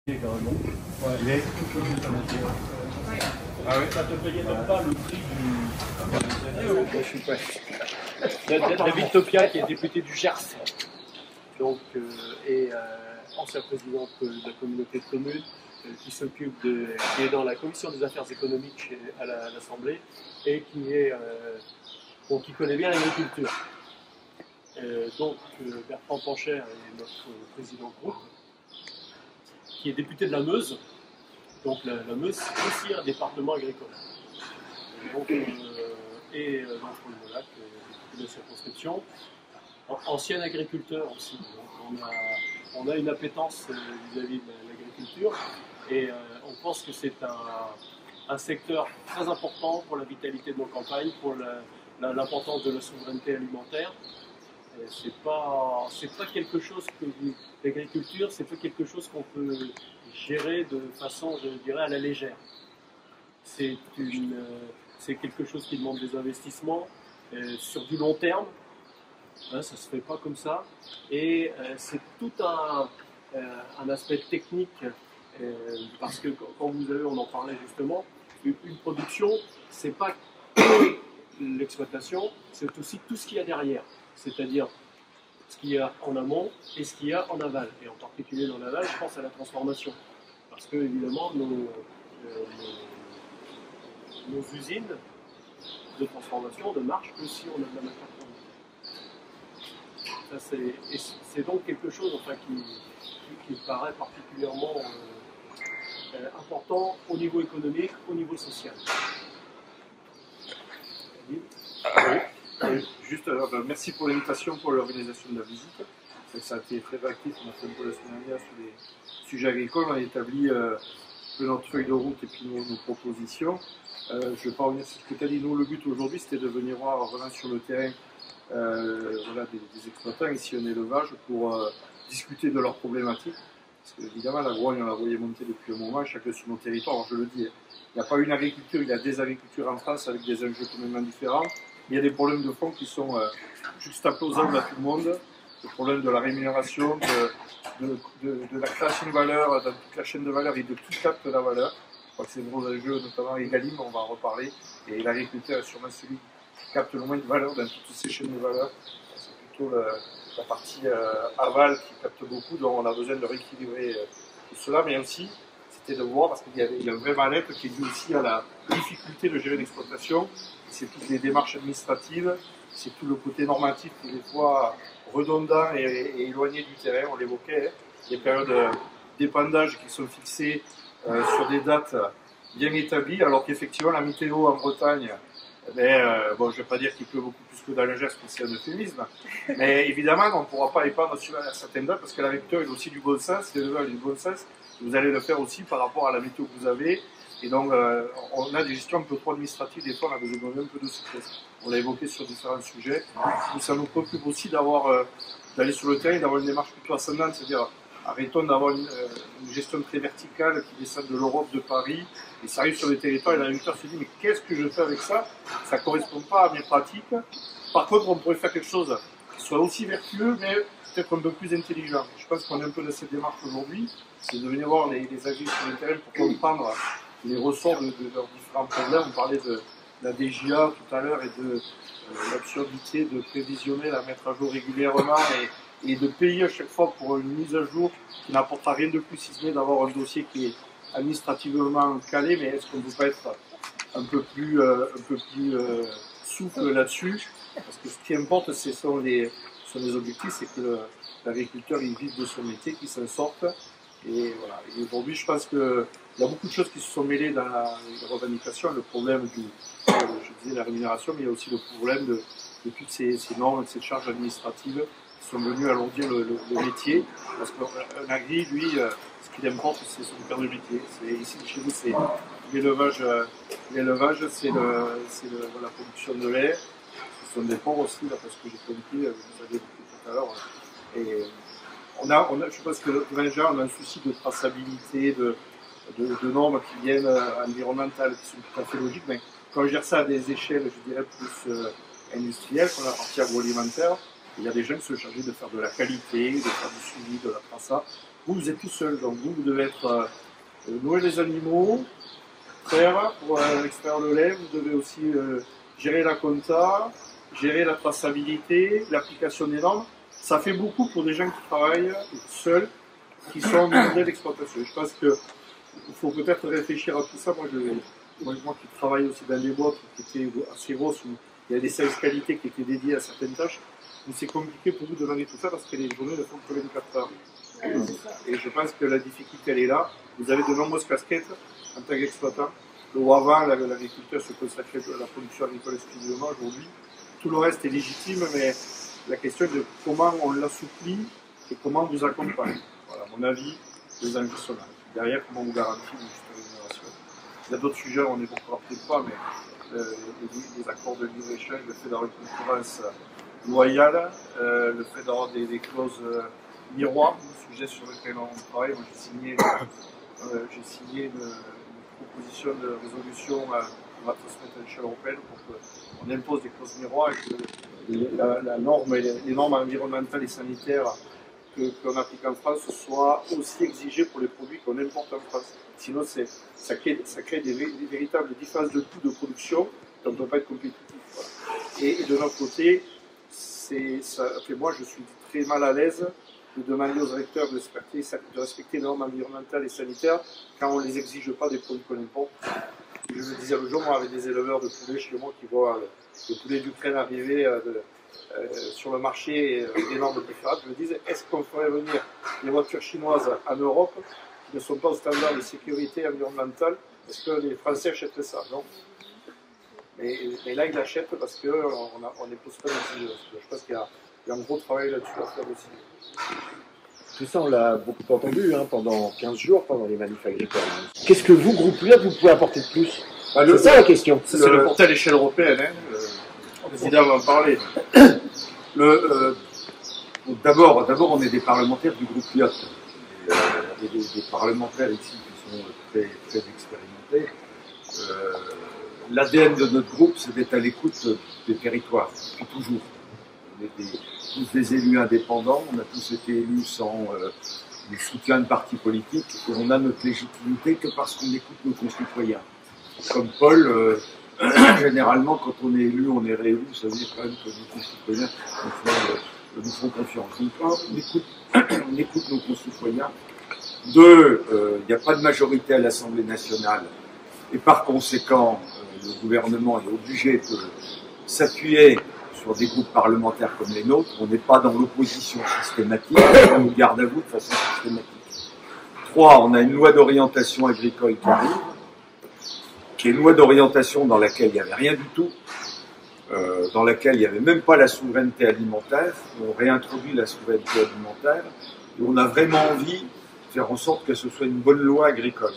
Carrément. Ouais. Il est ah oui, ça te payait même pas le prix du. Je suis prêt. David Topia, qui est député du Gers, donc, et ancien président de la communauté de communes, qui s'occupe qui est dans la commission des affaires économiques à l'Assemblée et qui connaît bien l'agriculture. Donc Bertrand Pancher est notre président de groupe, qui est député de la Meuse. Donc la Meuse, c'est aussi un département agricole. Donc, et Jean-Paul Molac, député de la circonscription, ancien agriculteur aussi. Donc on a une appétence vis-à-vis de l'agriculture et on pense que c'est un secteur très important pour la vitalité de nos campagnes, pour l'importance de la souveraineté alimentaire. C'est pas quelque chose que l'agriculture, c'est pas quelque chose qu'on peut gérer de façon, je dirais, à la légère. C'est quelque chose qui demande des investissements sur du long terme. Hein, ça se fait pas comme ça. Et c'est tout un aspect technique parce que quand vous avez, on en parlait justement, une production, c'est pas que l'exploitation, c'est aussi tout ce qu'il y a derrière. C'est-à-dire ce qu'il y a en amont et ce qu'il y a en aval. Et en particulier dans l'aval, je pense à la transformation. Parce que, évidemment, nos usines de transformation ne marchent que si on a de la matière première. C'est donc quelque chose enfin, qui me paraît particulièrement important au niveau économique, au niveau social. Juste, merci pour l'invitation, pour l'organisation de la visite. Ça a été très actif, on a fait un peu la semaine dernière sur les sujets agricoles, on a établi notre feuille de route et puis nos propositions. Je ne vais pas revenir sur ce que tu as dit. Nous, le but aujourd'hui, c'était de venir voir vraiment sur le terrain des exploitants ici en élevage pour discuter de leurs problématiques. Parce qu'évidemment, la grogne, on la voyait monter depuis un moment, chacun sur nos territoires. Alors, je le dis, il n'y a pas une agriculture, il y a des agricultures en France avec des enjeux complètement différents. Il y a des problèmes de fond qui sont juxtaposables à tout le monde. Le problème de la rémunération, de la création de valeur dans toute la chaîne de valeur et de qui capte la valeur. Je crois que c'est un gros enjeu, notamment Egalim, on va en reparler. Et l'agriculteur est sûrement celui qui capte le moins de valeur dans toutes ces chaînes de valeur. C'est plutôt la partie aval qui capte beaucoup, donc on a besoin de rééquilibrer tout cela. Mais aussi, c'était de voir, parce qu'il y a un vrai mal-être qui est dû aussi à la difficulté de gérer l'exploitation. C'est toutes les démarches administratives, c'est tout le côté normatif qui est des fois redondant et éloigné du terrain, on l'évoquait, des périodes d'épandage qui sont fixées sur des dates bien établies, alors qu'effectivement la météo en Bretagne, bon, je ne vais pas dire qu'il pleut beaucoup plus que dans le Gers, parce que c'est un euphémisme, mais évidemment on ne pourra pas épandre sur certaines dates parce que l'agriculteur il a aussi du bon sens, l'éleveur a du bon sens, vous allez le faire aussi par rapport à la météo que vous avez. Et donc, on a des gestions un peu trop administratives, des fois on a besoin de un peu de souplesse. On l'a évoqué sur différents sujets. Et ça nous préoccupe aussi d'aller sur le terrain et d'avoir une démarche plutôt ascendante, c'est-à-dire arrêtons d'avoir une gestion très verticale qui descend de l'Europe, de Paris, et ça arrive sur les territoires et l'agriculteur se dit mais qu'est-ce que je fais avec ça? Ça ne correspond pas à mes pratiques. Par contre, on pourrait faire quelque chose qui soit aussi vertueux, mais peut-être un peu plus intelligent. Je pense qu'on est un peu dans cette démarche aujourd'hui, c'est de venir voir les agriculteurs sur le terrain pour comprendre les ressorts de leurs différents problèmes. On parlait de la DGA tout à l'heure et de l'absurdité de prévisionner, la mettre à jour régulièrement et de payer à chaque fois pour une mise à jour qui n'apportera rien de plus si ce n'est d'avoir un dossier qui est administrativement calé. Mais est-ce qu'on ne peut pas être un peu plus souple là-dessus? Parce que ce qui importe, ce sont les objectifs, c'est que l'agriculteur il vive de son métier, qu'il s'en sorte. Et voilà. Et aujourd'hui, je pense qu'il y a beaucoup de choses qui se sont mêlées dans la revendication. Le problème je disais la rémunération, mais il y a aussi le problème de toutes ces normes, de ces charges administratives qui sont venues alourdir le métier. Parce qu'un agri, lui, ce qu'il importe, c'est son cœur de métier. Ici, chez nous, c'est l'élevage. L'élevage, c'est la production de lait. Ce sont des porcs aussi, là, parce que j'ai compris, vous avez dit tout à l'heure. Et je pense que déjà, on a un souci de traçabilité, de normes qui viennent environnementales, qui sont tout à fait logiques, mais quand je gère ça à des échelles, je dirais, plus industrielles, qu'on a la partie agroalimentaire, Il y a des gens qui sont chargés de faire de la qualité, de faire du suivi, de la traça. Vous êtes tout seul, donc vous devez être nourrir les animaux, faire pour extraire le lait, vous devez aussi gérer la compta, gérer la traçabilité, l'application des normes. Ça fait beaucoup pour des gens qui travaillent seuls, qui sont en modèle d'exploitation. Je pense qu'il faut peut-être réfléchir à tout ça. Moi qui travaille aussi dans des boîtes qui étaient assez grosses, où il y a des services qualité qui étaient dédiés à certaines tâches, mais c'est compliqué pour vous de demander tout ça parce que les journées ne font que 24 heures. Et je pense que la difficulté, elle est là. Vous avez de nombreuses casquettes en tant qu'exploitant. Où avant, l'agriculteur se consacrait à la production agricole exclusivement. Aujourd'hui, tout le reste est légitime, mais la question est de comment on l'assouplit et comment on vous accompagne. Voilà, à mon avis, les enjeux sont là. Derrière, comment on vous garantit une juste rémunération. Il y a d'autres sujets, on n'évoquera peut-être pas, mais les accords de libre-échange, le fait d'avoir une concurrence loyale, le fait d'avoir des clauses miroirs, un sujet sur lequel on travaille. Moi, j'ai signé une proposition de résolution à transmettre à l'échelle européenne pour qu'on impose des clauses miroirs et que la norme et les normes environnementales et sanitaires qu'on applique en France soient aussi exigées pour les produits qu'on importe en France. Sinon, ça crée des véritables différences de coûts de production et on ne peut pas être compétitif. Voilà. Et de notre côté, moi, je suis très mal à l'aise de demander aux agriculteurs de respecter les normes environnementales et sanitaires quand on ne les exige pas des produits qu'on importe. Je me disais le jour, moi, avec des éleveurs de poulets chez moi qui voient le poulet d'Ukraine arriver sur le marché avec des normes différentes, je me disais, est-ce qu'on ferait venir des voitures chinoises en Europe qui ne sont pas au standard de sécurité environnementale? Est-ce que les Français achèteraient ça? Non. Mais là, ils l'achètent parce qu'on n'impose pas d'exigence. Je pense qu'il y a un gros travail là-dessus à faire aussi. Tout ça, on l'a beaucoup entendu pendant 15 jours, pendant les manifs agricoles. Qu'est-ce que vous, groupe LUAT, vous pouvez apporter de plus? C'est ça la question. C'est le porté à l'échelle européenne. Le président va en parler. D'abord, on est des parlementaires du groupe LUAT. Et des parlementaires ici qui sont très, très expérimentés. L'ADN de notre groupe, c'est d'être à l'écoute des territoires, depuis toujours. On est tous des élus indépendants, on a tous été élus sans le soutien de partis politiques, et on a notre légitimité que parce qu'on écoute nos concitoyens. Comme Paul, généralement, quand on est élu, on est réélu, ça veut dire quand même que nos concitoyens nous font confiance. Donc, on écoute nos concitoyens. Deux, il n'y a pas de majorité à l'Assemblée nationale, et par conséquent, le gouvernement est obligé de s'appuyer sur des groupes parlementaires comme les nôtres. On n'est pas dans l'opposition systématique, on nous garde à vous de façon systématique. Trois, on a une loi d'orientation agricole qui arrive, qui est une loi d'orientation dans laquelle il n'y avait rien du tout, dans laquelle il n'y avait même pas la souveraineté alimentaire. On réintroduit la souveraineté alimentaire et on a vraiment envie de faire en sorte que ce soit une bonne loi agricole.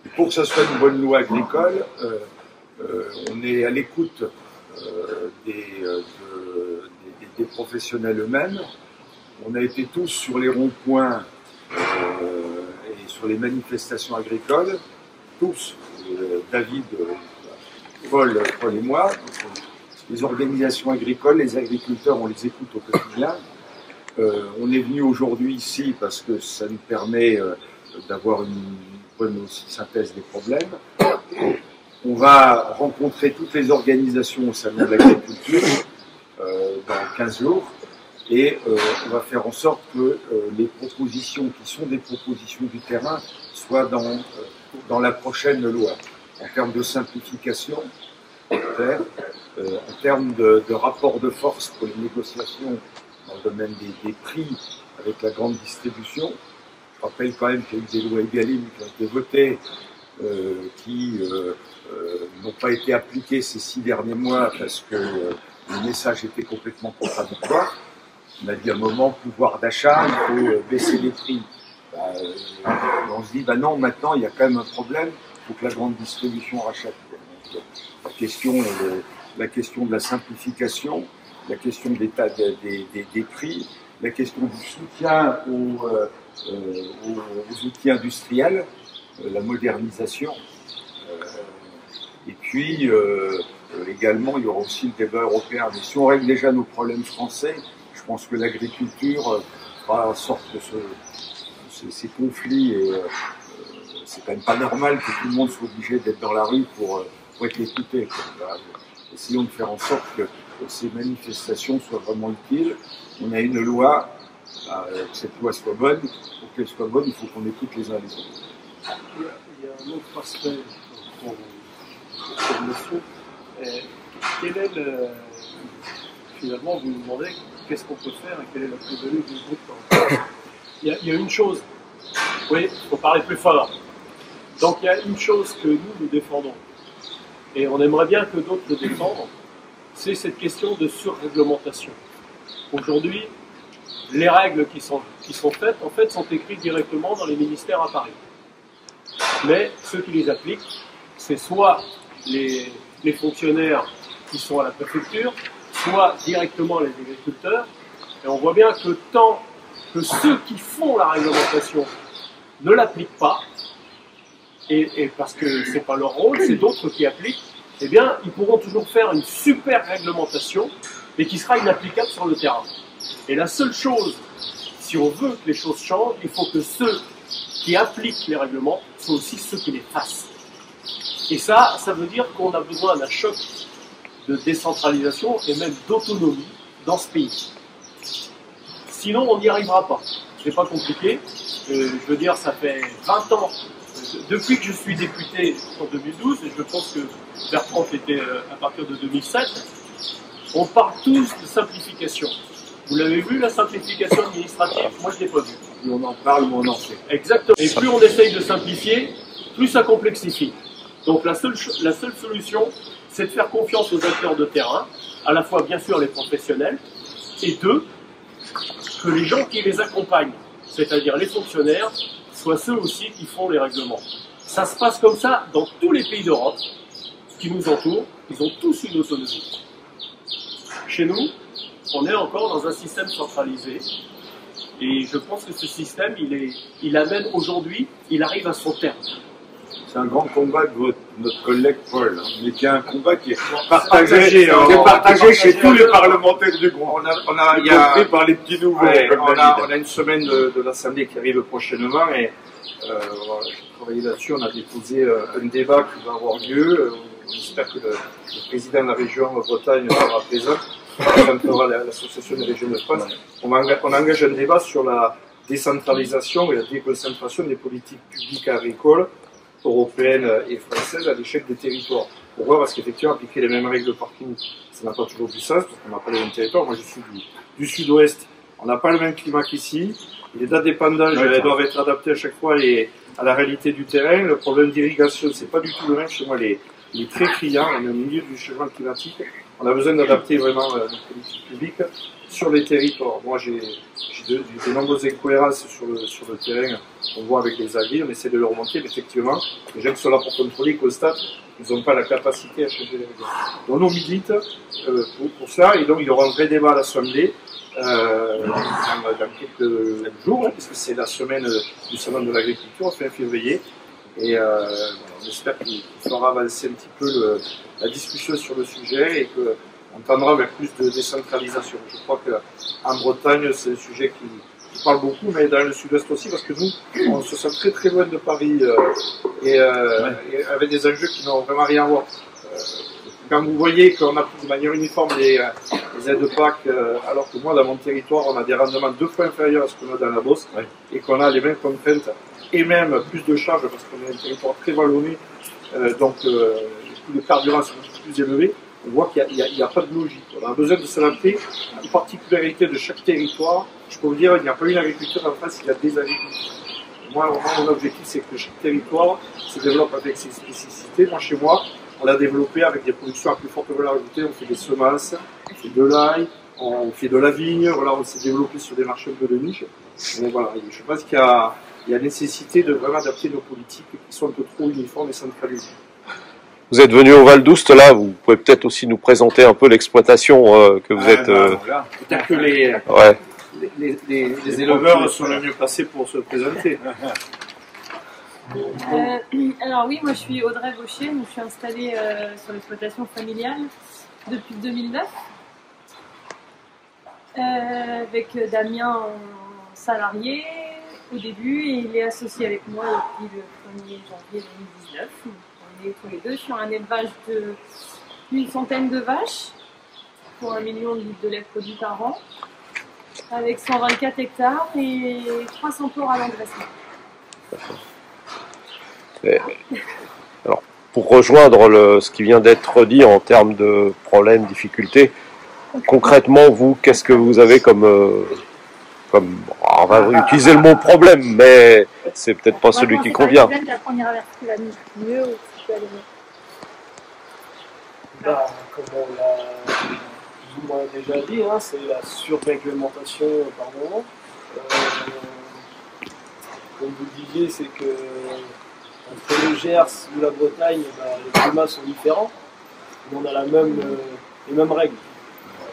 Et pour que ce soit une bonne loi agricole, on est à l'écoute des professionnels eux-mêmes. On a été tous sur les ronds-points et sur les manifestations agricoles, tous, David, Paul et moi. Les organisations agricoles, les agriculteurs, on les écoute au quotidien. On est venu aujourd'hui ici parce que ça nous permet d'avoir une bonne aussi synthèse des problèmes. On va rencontrer toutes les organisations au Salon de l'Agriculture dans 15 jours et on va faire en sorte que les propositions qui sont des propositions du terrain soient dans la prochaine loi. En termes de simplification, en termes de rapport de force pour les négociations dans le domaine des prix avec la grande distribution. Je rappelle quand même qu'il y a eu des lois Egalim qui ont été votées qui n'ont pas été appliquées ces 6 derniers mois parce que le message était complètement contradictoire. On a dit à un moment, pouvoir d'achat, il faut baisser les prix. On se dit, non, maintenant il y a quand même un problème, il faut que la grande distribution rachète. Donc, la question de la simplification, la question des prix, la question du soutien aux outils industriels, la modernisation, et puis également, il y aura aussi le débat européen. Mais si on règle déjà nos problèmes français, je pense que l'agriculture fera en sorte que ces conflits, et c'est quand même pas normal que tout le monde soit obligé d'être dans la rue pour être écouté. Essayons de faire en sorte que ces manifestations soient vraiment utiles. On a une loi, que cette loi soit bonne. Pour qu'elle soit bonne, il faut qu'on écoute les uns les autres. Il y a un autre aspect pour monsieur. Quel est finalement, vous nous demandez qu'est-ce qu'on peut faire et quelle est la plus-value du groupe. Il y a une chose, oui, il faut parler plus fort. Donc il y a une chose que nous défendons, et on aimerait bien que d'autres le défendent, c'est cette question de surréglementation. Aujourd'hui, les règles qui sont faites, en fait, sont écrites directement dans les ministères à Paris. Mais ceux qui les appliquent, c'est soit les fonctionnaires qui sont à la préfecture, soit directement les agriculteurs. Et on voit bien que tant que ceux qui font la réglementation ne l'appliquent pas, et parce que ce n'est pas leur rôle, c'est d'autres qui appliquent, eh bien, ils pourront toujours faire une super réglementation, mais qui sera inapplicable sur le terrain. Et la seule chose, si on veut que les choses changent, il faut que ceux qui appliquent les règlements soient aussi ceux qui les fassent. Et ça veut dire qu'on a besoin d'un choc de décentralisation et même d'autonomie dans ce pays. Sinon, on n'y arrivera pas. C'est pas compliqué. Je veux dire, ça fait 20 ans, depuis que je suis député en 2012, et je pense que Bertrand était à partir de 2007, on parle tous de simplification. Vous l'avez vu, la simplification administrative? Moi, je ne l'ai pas vu. Plus on en parle, moins on en fait. Exactement. Et plus on essaye de simplifier, plus ça complexifie. Donc la seule solution, c'est de faire confiance aux acteurs de terrain, à la fois bien sûr les professionnels, et deux, que les gens qui les accompagnent, c'est-à-dire les fonctionnaires, soient ceux aussi qui font les règlements. Ça se passe comme ça dans tous les pays d'Europe qui nous entourent, ils ont tous une autonomie. Chez nous, on est encore dans un système centralisé, et je pense que ce système, il amène aujourd'hui, il arrive à son terme. C'est un grand combat de notre collègue Paul, mais qui est un combat qui est partagé chez tous les parlementaires du groupe. Il y a par les petits nouveaux. Ouais, on a une semaine de l'Assemblée qui arrive prochainement, et j'ai travaillé là-dessus. On a déposé un débat qui va avoir lieu. On espère que le président de la région Bretagne sera présent. On l'association des régions de France. On engage un débat sur la décentralisation et la déconcentration des politiques publiques agricoles européennes et françaises à l'échelle des territoires. Pourquoi? Parce qu'effectivement, appliquer les mêmes règles partout, ça n'a pas toujours du sens, parce qu'on n'a pas les mêmes territoires. Moi, je suis du sud-ouest. On n'a pas le même climat qu'ici. Les dates d'épanage doivent être adaptées à chaque fois à la réalité du terrain. Le problème d'irrigation, c'est pas du tout le même. Chez moi, il est très criant. On est au milieu du changement climatique. On a besoin d'adapter vraiment nos politiques publiques sur les territoires. Moi, j'ai de nombreuses incohérences sur le terrain. On voit avec les avis, on essaie de le remonter, mais effectivement, les gens qui sont là pour contrôler constatent qu'ils n'ont pas la capacité à changer les règles. Donc, on milite pour ça, et donc il y aura un vrai débat à l'Assemblée dans quelques jours, puisque c'est la semaine du salon de l'agriculture, fin février. Et on espère qu'il fera avancer un petit peu la discussion sur le sujet et qu'on tendra vers plus de décentralisation. Je crois qu'en Bretagne, c'est un sujet qui parle beaucoup, mais dans le sud-est aussi, parce que nous, on se sent très très loin de Paris et avec des enjeux qui n'ont vraiment rien à voir. Quand vous voyez qu'on a pris de manière uniforme les aides PAC, alors que moi, dans mon territoire, on a des rendements 2 fois inférieurs à ce qu'on a dans la Beauce, et qu'on a les mêmes contraintes et même plus de charges parce qu'on est un territoire très vallonné, donc les coûts de carburant sont plus élevés. On voit qu'il n'y a pas de logique. On a besoin de s'adapter aux particularités de chaque territoire. Je peux vous dire, il n'y a pas une agriculture en France, il y a des agriculteurs. Moi, mon objectif, c'est que chaque territoire se développe avec ses spécificités. Moi, chez moi, on l'a développé avec des productions à plus forte valeur ajoutée. On fait des semences, on fait de l'ail, on fait de la vigne. Voilà, on s'est développé sur des marchés un peu de niche. Donc voilà, je pense qu'il y a nécessité de vraiment adapter nos politiques qui sont un peu trop uniformes et centralisées. Vous êtes venu au Val d'Oust, là, vous pouvez peut-être aussi nous présenter un peu l'exploitation que vous êtes... Peut-être que les éleveurs sont les mieux placés pour se présenter. Alors oui, moi je suis Audrey Gaucher, donc je suis installée sur l'exploitation familiale depuis 2009 avec Damien en salarié au début et il est associé avec moi depuis le 1er janvier 2019. On est tous les deux sur un élevage d'une centaine de vaches pour 1 million de litres de lait produit par an avec 124 hectares et 300 porcs à l'engraissement. Alors, pour rejoindre ce qui vient d'être dit en termes de problèmes, difficultés, concrètement, vous, qu'est-ce que vous avez comme on va utiliser le mot problème, mais c'est peut-être pas celui qui convient. La première avertie va mieux ou si tu as les mots. Bah, comme on l'a plus ou moins déjà dit, hein, c'est la surréglementation par moment. Comme vous le disiez, c'est que entre le Gers ou la Bretagne, bah, les climats sont différents, mais on a les mêmes règles.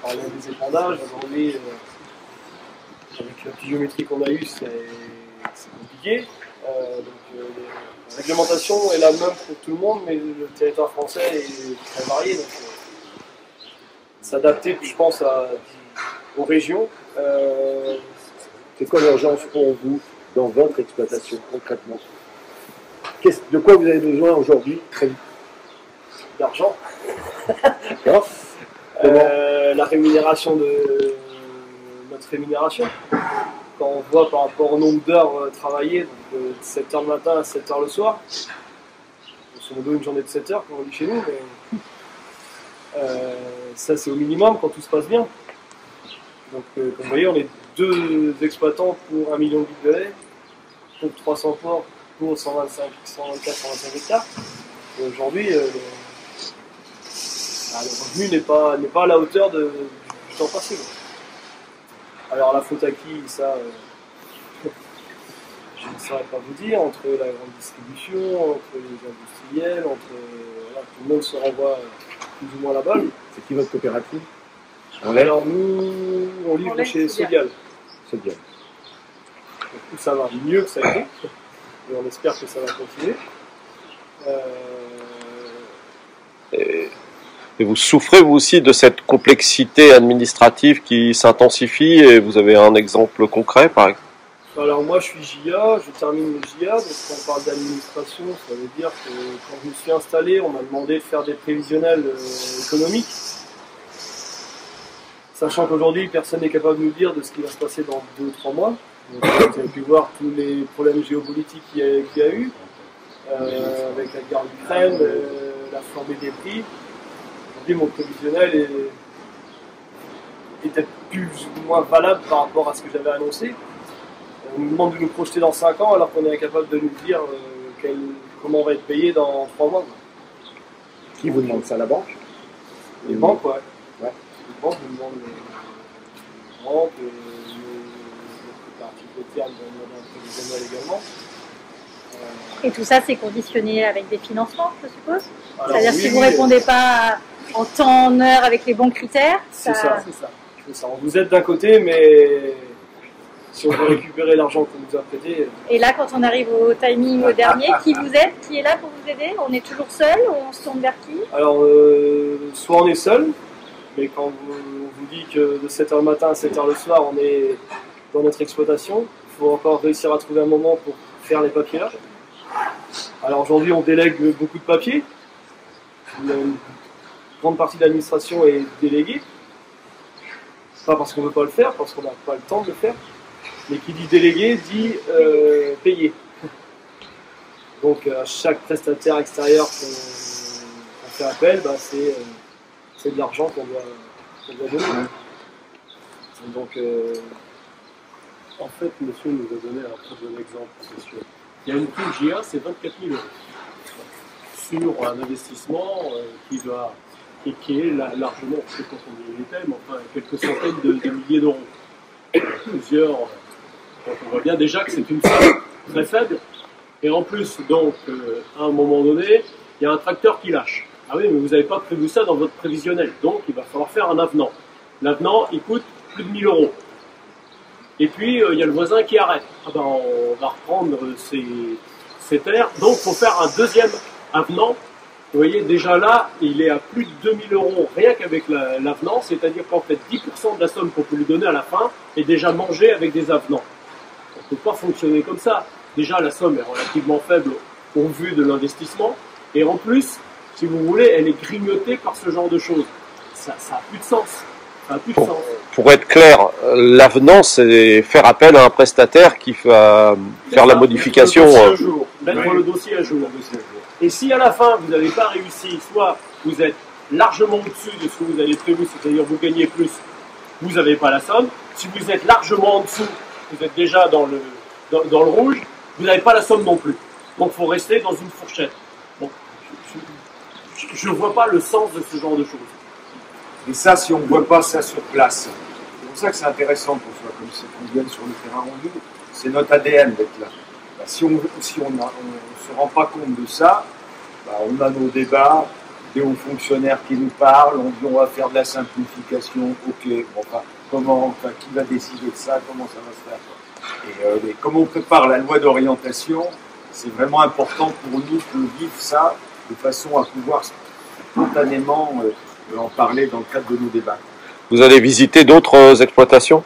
On parlait des épandages, aujourd'hui, avec la pluviométrie qu'on a eue, c'est compliqué. La réglementation est la même pour tout le monde, mais le territoire français est très varié. Donc, s'adapter, je pense, aux régions. C'est quoi l'urgence pour vous dans votre exploitation concrètement? De quoi vous avez besoin aujourd'hui très vite? D'argent. D'accord. La rémunération de notre rémunération. Quand on voit par rapport au nombre d'heures travaillées, donc de 7h le matin à 7h le soir, grosso modo une journée de 7 heures, comme on dit chez nous, mais ça c'est au minimum quand tout se passe bien. Donc comme vous voyez, on est 2 exploitants pour 1 million de litres de lait, donc 300 porcs pour 124-125 hectares. Et aujourd'hui, le revenu n'est pas à la hauteur du temps passé. Alors la faute à qui, ça, je ne saurais pas vous dire, entre la grande distribution, entre les industriels, voilà, tout le monde se renvoie plus ou moins la balle. C'est qui votre coopérative? Alors nous, on livre chez Sodial. Sodial. Donc, ça va mieux que ça a été, et on espère que ça va continuer. Et vous souffrez vous aussi de cette complexité administrative qui s'intensifie, et vous avez un exemple concret par exemple? Alors moi je suis JA, je termine le JA, donc quand on parle d'administration, ça veut dire que quand je me suis installé, on m'a demandé de faire des prévisionnels économiques. Sachant qu'aujourd'hui personne n'est capable de nous dire de ce qui va se passer dans 2 ou 3 mois. Donc, vous avez pu voir tous les problèmes géopolitiques qu'il y a eu, avec la guerre d'Ukraine, la flambée des prix. Aujourd'hui mon prévisionnel était plus ou moins valable par rapport à ce que j'avais annoncé. On nous demande de nous projeter dans 5 ans alors qu'on est incapable de nous dire comment on va être payé dans 3 mois. Qui vous demande ça? La banque? Les banques, ouais. Ouais. Les banques nous demandent les rentes, les coopératives de terme nous demandent un prévisionnel également. Et tout ça, c'est conditionné avec des financements, je suppose? C'est-à-dire oui, si vous ne répondez pas en temps, en heure, avec les bons critères, c'est ça. On vous aide d'un côté, mais si on veut récupérer l'argent qu'on nous a prêté... Et là, quand on arrive au timing au dernier, qui vous aide? Qui est là pour vous aider? On est toujours seul ou on se tourne vers qui? Alors, soit on est seul, mais quand on vous dit que de 7h le matin à 7h le soir, on est dans notre exploitation, il faut encore réussir à trouver un moment pour faire les papiers là. Alors aujourd'hui, on délègue beaucoup de papiers. Une grande partie de l'administration est déléguée. Pas parce qu'on ne veut pas le faire, parce qu'on n'a pas le temps de le faire. Mais qui dit délégué dit payer. Donc à chaque prestataire extérieur qu'on fait appel, bah, c'est de l'argent qu'on doit donner. Donc en fait, monsieur nous a donné un très bon exemple, c'est sûr. Il y a une prime GA, c'est 24 000 € sur un investissement qui est largement, je sais pas combien il était, mais enfin quelques centaines de milliers d'euros. Plusieurs. Donc on voit bien déjà que c'est une somme très faible. Et en plus, donc, à un moment donné, il y a un tracteur qui lâche. Ah oui, mais vous n'avez pas prévu ça dans votre prévisionnel. Donc il va falloir faire un avenant. L'avenant, il coûte plus de 1 000 €. Et puis, il y a le voisin qui arrête. Ah ben, on va reprendre ces ces terres. Donc, il faut faire un deuxième avenant. Vous voyez, déjà là, il est à plus de 2000 € rien qu'avec l'avenant, c'est-à-dire qu'en fait, 10% de la somme qu'on peut lui donner à la fin est déjà mangée avec des avenants. On ne peut pas fonctionner comme ça. Déjà, la somme est relativement faible au vu de l'investissement. Et en plus, si vous voulez, elle est grignotée par ce genre de choses. Ça n'a plus de sens. Ça n'a plus de sens. Pour être clair, l'avenant, c'est faire appel à un prestataire qui va faire la modification. Mettre le dossier à jour. Et si à la fin, vous n'avez pas réussi, soit vous êtes largement au-dessus de ce que vous avez prévu, c'est-à-dire vous gagnez plus, vous n'avez pas la somme. Si vous êtes largement en dessous, vous êtes déjà dans le rouge, vous n'avez pas la somme non plus. Donc il faut rester dans une fourchette. Bon, je ne vois pas le sens de ce genre de choses. Et ça, si on ne voit pas ça sur place, c'est pour ça que c'est intéressant pour soi, comme c'est qu'on vienne sur le terrain rendu, c'est notre ADN d'être là. Bah, si on ne se rend pas compte de ça, bah, on a nos débats, des hauts fonctionnaires qui nous parlent, on dit on va faire de la simplification, ok, bon, enfin, qui va décider de ça, comment ça va se faire, quoi. Et comme on prépare la loi d'orientation, c'est vraiment important pour nous de vivre ça de façon à pouvoir spontanément en parler dans le cadre de nos débats. Vous allez visiter d'autres exploitations?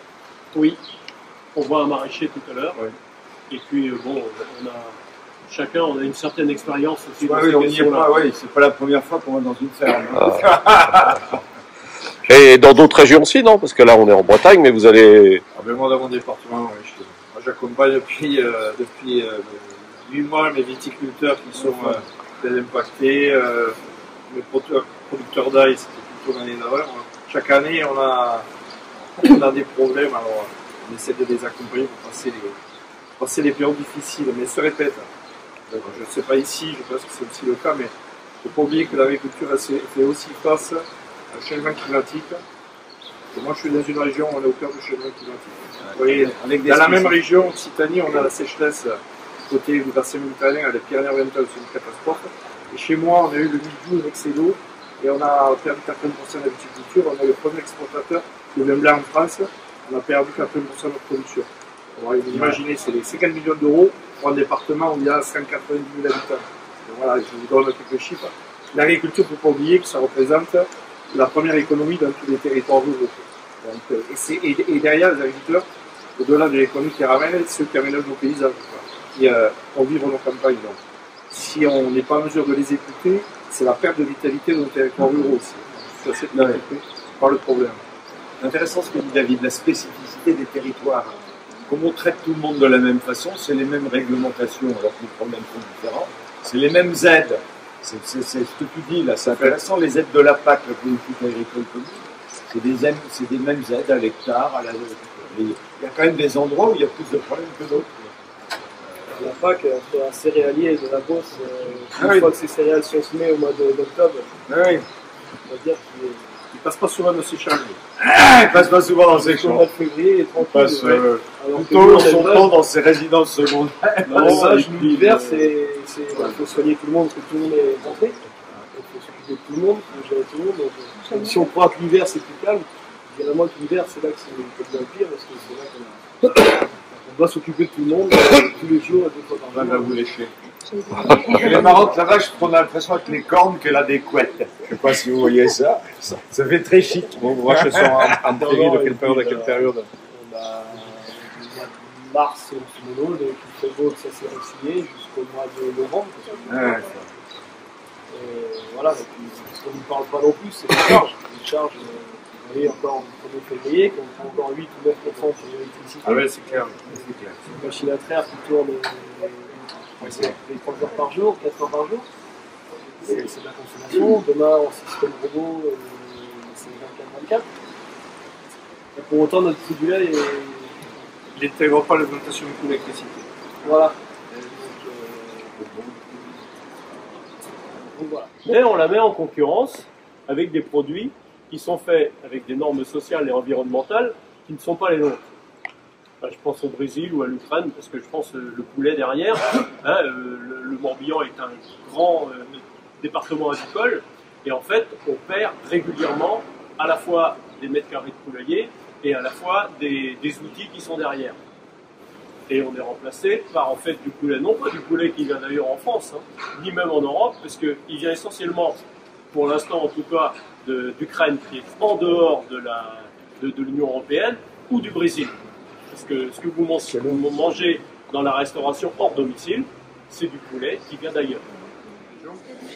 Oui, on voit un maraîcher tout à l'heure. Ouais. Et puis, bon, chacun a une certaine expérience aussi. Ouais, oui, on n'y est pas, oui, c'est pas la première fois qu'on va dans une ferme. Et dans d'autres régions aussi, non? Parce que là, on est en Bretagne, mais vous allez... Ah ben moi, dans mon département, oui, moi, j'accompagne depuis 8 mois mes viticulteurs qui sont très impactés. Les producteurs d'ail, c'était plutôt l'année d'avant. Chaque année, on a des problèmes, alors on essaie de les accompagner pour passer les périodes difficiles, mais se répète. Je ne sais pas ici, je pense que c'est aussi le cas, mais il ne faut pas oublier que l'agriculture fait aussi face à un changement climatique. Et moi, je suis dans une région où on est au cœur du changement climatique. Vous voyez, dans la même région, Occitanie, on a la sécheresse côté du bassin méditerranéen, les Pyrénées-Orientales, c'est une catastrophe. Et chez moi, on a eu le Midou, l'excès d'eau, et on a perdu 80% de la viticulture. On est le premier exportateur de vin blanc en France. On a perdu 80% de notre production. Alors, imaginez, c'est les 50 millions d'euros pour un département où il y a 190 000 habitants. Donc, voilà, je vous donne quelques chiffres. L'agriculture, il ne faut pas oublier que ça représente la première économie dans tous les territoires ruraux. Donc, et derrière, les agriculteurs, au-delà de l'économie qui ramènent, c'est ceux qui amènent nos paysans, qui font vivre nos campagnes. Donc, si on n'est pas en mesure de les écouter, c'est la perte de vitalité de nos territoires ruraux aussi. C'est assez préoccupé par le problème. C'est intéressant ce que dit David, la spécificité des territoires. Comme on traite tout le monde de la même façon, c'est les mêmes réglementations alors que les problèmes sont différents, c'est les mêmes aides. C'est ce que tu dis là, c'est intéressant, les aides de la PAC, la politique agricole commune, c'est des mêmes aides à l'hectare. Il y a quand même des endroits où il y a plus de problèmes que d'autres. La PAC, entre un céréalier et de la bosse, une fois que ces céréales sont semées au mois d'octobre, Oui. on va dire qu'il Il ne passe pas souvent dans ces champs. Il passe pas souvent dans ces au champs. mois de février et tranquille. Il passe Alors que plutôt nous, son on temps dans ses résidences secondaires. l'élevage, l'hiver, il faut soigner tout le monde, que tout le monde est rentré. Il faut s'occuper de tout le monde, il faut gérer tout le monde. Donc, si on croit que l'hiver c'est plus calme, je dirais moi que l'hiver c'est là que c'est bien pire, parce que c'est là qu'on doit s'occuper de tout le monde tous les jours, 2 fois par On jour. va vous lécher. Elle est marrante, la vache, on a l'impression avec les cornes qu'elle a des couettes. Je ne sais pas si vous voyez ça. Ça fait très chic. Bon, vos vaches sont en prairie de quelle période à quelle période? On a le mois de mars, c'est mono, donc il faut que ça s'est vacciné jusqu'au mois de novembre. Ouais. Et voilà, et puis, ce qu'on ne parle pas non plus, c'est les charges. Les charges, vous voyez, encore au 1er février, qu'on prend encore 8 ou 9% pour l'électricité. Ah ouais, c'est clair. C'est une machine à traire qui tourne les 30 heures par jour, 4 heures par jour. C'est de la consommation. Demain, en système robot, c'est 24-24. Et pour autant, notre prix du lait est... Il n'intègre pas l'augmentation du coût de l'électricité. Voilà. Donc voilà. Mais on la met en concurrence avec des produits qui sont faits avec des normes sociales et environnementales qui ne sont pas les nôtres. Enfin, je pense au Brésil ou à l'Ukraine, parce que je pense le poulet derrière. Hein, le Morbihan est un grand département agricole, et en fait, on perd régulièrement à la fois des mètres carrés de poulailler et à la fois des outils qui sont derrière. Et on est remplacé par en fait du poulet, non pas du poulet qui vient d'ailleurs en France, hein, ni même en Europe, parce qu'il vient essentiellement, pour l'instant en tout cas, d'Ukraine qui est en dehors de l'Union européenne ou du Brésil. Parce que ce que vous mangez dans la restauration hors domicile, c'est du poulet qui vient d'ailleurs.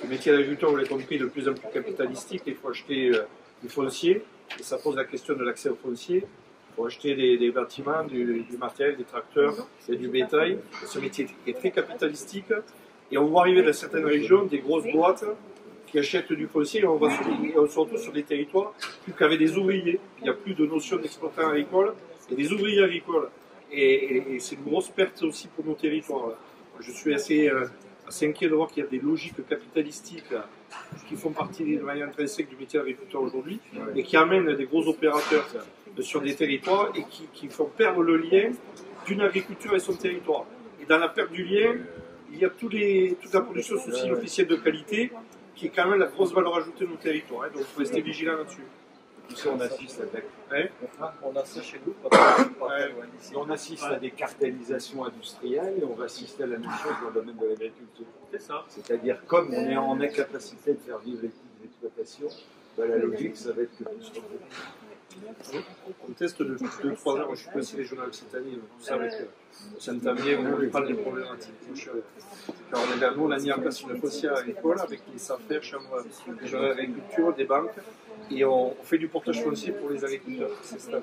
Le métier d'agriculteur, vous l'avez compris, de plus en plus capitalistique. Il faut acheter du foncier, et ça pose la question de l'accès au foncier. Il faut acheter des bâtiments, du matériel, des tracteurs, et du bétail. Ce métier est très capitalistique. Et on voit arriver dans certaines régions des grosses boîtes qui achètent du foncier et on se retrouve sur des territoires plus qu'avec des ouvriers. Il n'y a plus de notion d'exploitant agricole et des ouvriers agricoles. Et c'est une grosse perte aussi pour nos territoires. Je suis assez inquiet de voir qu'il y a des logiques capitalistiques qui font partie de manière intrinsèque du métier d'agriculteur aujourd'hui et qui amènent des gros opérateurs sur des territoires et qui font perdre le lien d'une agriculture et son territoire. Et dans la perte du lien, il y a toute la production sous signe officiel de qualité qui est quand même la grosse valeur ajoutée de nos territoires. Donc il faut rester vigilant là-dessus. On assiste On a ça chez nous. on assiste à des cartellisations industrielles et on va assister à la même chose dans le domaine de l'agriculture. C'est ça. C'est-à-dire, comme on est en incapacité de faire vivre les petites exploitations, la logique, ça va être que tout soit bon. On teste depuis 2-3 ans. Je suis passé régional cette année, tout ça avec Saint-Amier, où on parle des problématiques. Car nous, on a mis en place une foncière agricole avec les SAFER, chambres régionales d'agriculture, des banques, et on fait du portage foncier pour les agriculteurs. C'est ça.